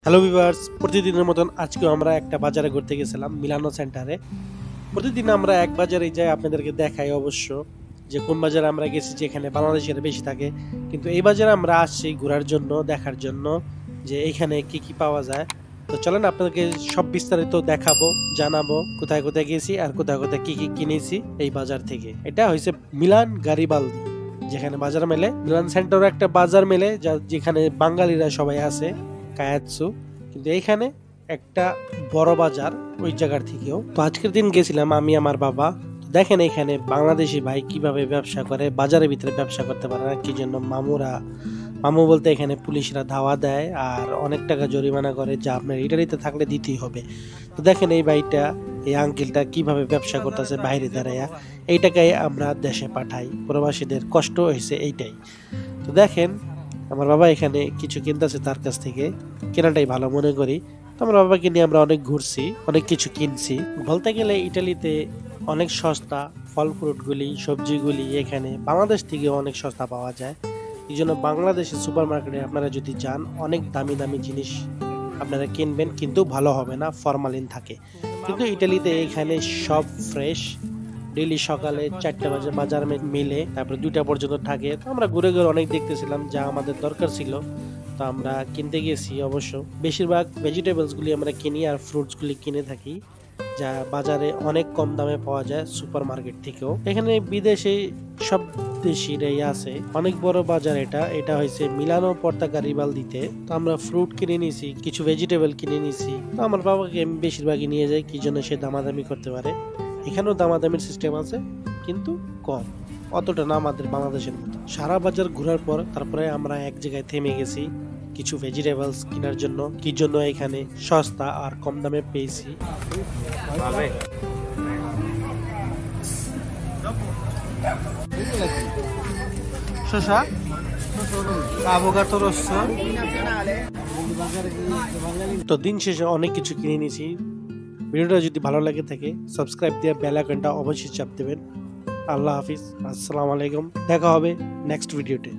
Hello viewers, প্রতিদিনের মতন আজকেও আমরা একটা বাজারে ঘুরতে গেছিলাম মিলানো সেন্টারে। প্রতিদিন আমরা এক বাজারে যাই, আপনাদেরকে দেখাই অবশ্য যে কোন বাজারে আমরা গেছি, যেখানে বাংলাদেশের বেশি থাকে। কিন্তু এই বাজারে আমরা আসছি ঘোরার জন্য, দেখার জন্য যে এখানে কি কি পাওয়া যায়। তো চলেন আপনাদেরকে সব বিস্তারিত দেখাবো, জানাবো কোথায় কোথায় গেছি আর কোথায় কোথায় কি কি কিনেছি এই বাজার থেকে। এটা হয়েছে মিলান গারিবালদি, যেখানে বাজার মেলে। মিলান সেন্টারও একটা বাজার মেলে যেখানে বাঙালিরা সবাই আছে, কায়াতসু। কিন্তু এইখানে একটা বড় বাজার ওই জায়গার থেকেও। তো আজকের দিন গেছিলাম আমি আমার বাবা। দেখেন এখানে বাংলাদেশি ভাই কিভাবে ব্যবসা করে, বাজারের ভিতরে ব্যবসা করতে পারে না কি জন্য। মামু বলতে এখানে পুলিশরা ধাওয়া দেয় আর অনেক টাকা জরিমানা করে, যা আপনার ইটালিতে থাকলে দিতেই হবে। তো দেখেন এই ভাইটা, এই আঙ্কেলটা কিভাবে ব্যবসা করতেছে বাইরে দাঁড়াইয়া। এই টাকায় আমরা দেশে পাঠাই, প্রবাসীদের কষ্ট হয়েছে এইটাই। তো দেখেন আমার বাবা এখানে কিছু কিনতেছে তার কাছ থেকে, কেনাটাই ভালো মনে করি। তো আমার বাবাকে নিয়ে আমরা অনেক ঘুরছি, অনেক কিছু কিনছি। বলতে গেলে ইটালিতে অনেক সস্তা, ফল ফ্রুটগুলি, সবজিগুলি এখানে বাংলাদেশ থেকে অনেক সস্তা পাওয়া যায়। এই জন্য বাংলাদেশের সুপার মার্কেটে আপনারা যদি যান, অনেক দামি দামি জিনিস আপনারা কিনবেন, কিন্তু ভালো হবে না, ফরমালিন থাকে। কিন্তু ইটালিতে এখানে সব ফ্রেশ। ডেইলি সকালে 4টা বাজে বাজার মিলে, তারপরে 2টা পর্যন্ত থাকে। তো আমরা ঘুরে ঘুরে অনেক দেখতেছিলাম, যা আমাদের দরকার ছিল তো আমরা কিনতে গেছি। অবশ্য বেশিরভাগ ভেজিটেবলসগুলি আমরা কিনি আর ফ্রুটসগুলি কিনে থাকি, যা বাজারে অনেক কম দামে পাওয়া যায় সুপার মার্কেট থেকেও। এখানে বিদেশে সব দেশিরাই আছে, অনেক বড় বাজার এটা। এটা হয়েছে মিলানো গারিবালদিতে। তো আমরা ফ্রুট কিনে নিয়েছি, কিছু ভেজিটেবল কিনে নিয়েছি। তো আমার বাবাকে আমি বেশিরভাগই নিয়ে যাই, কি জন্য সে দামাদামি করতে পারে। এখানেও দামাদামির সিস্টেম আছে, কিন্তু কম, অতটা না আমাদের বাংলাদেশের মতো। সারা বাজার ঘোরার পর তারপরে আমরা এক জায়গায় থেমে গেছি কিছু ভেজিটেবলস কেনার জন্য, কি জন্য এখানে সস্তা আর কম দামে পেয়েছি। শসা, আভোকাডো রস। তো দিন শেষে অনেক কিছু কিনে নিয়েছি। ভিডিওটা যদি ভালো লাগে থাকে, সাবস্ক্রাইব দিয়ে বেল আইকনটা অবশ্যই চাপ দেবেন। আল্লাহ হাফিজ, আসসালামু আলাইকুম, দেখা হবে নেক্সট ভিডিওতে।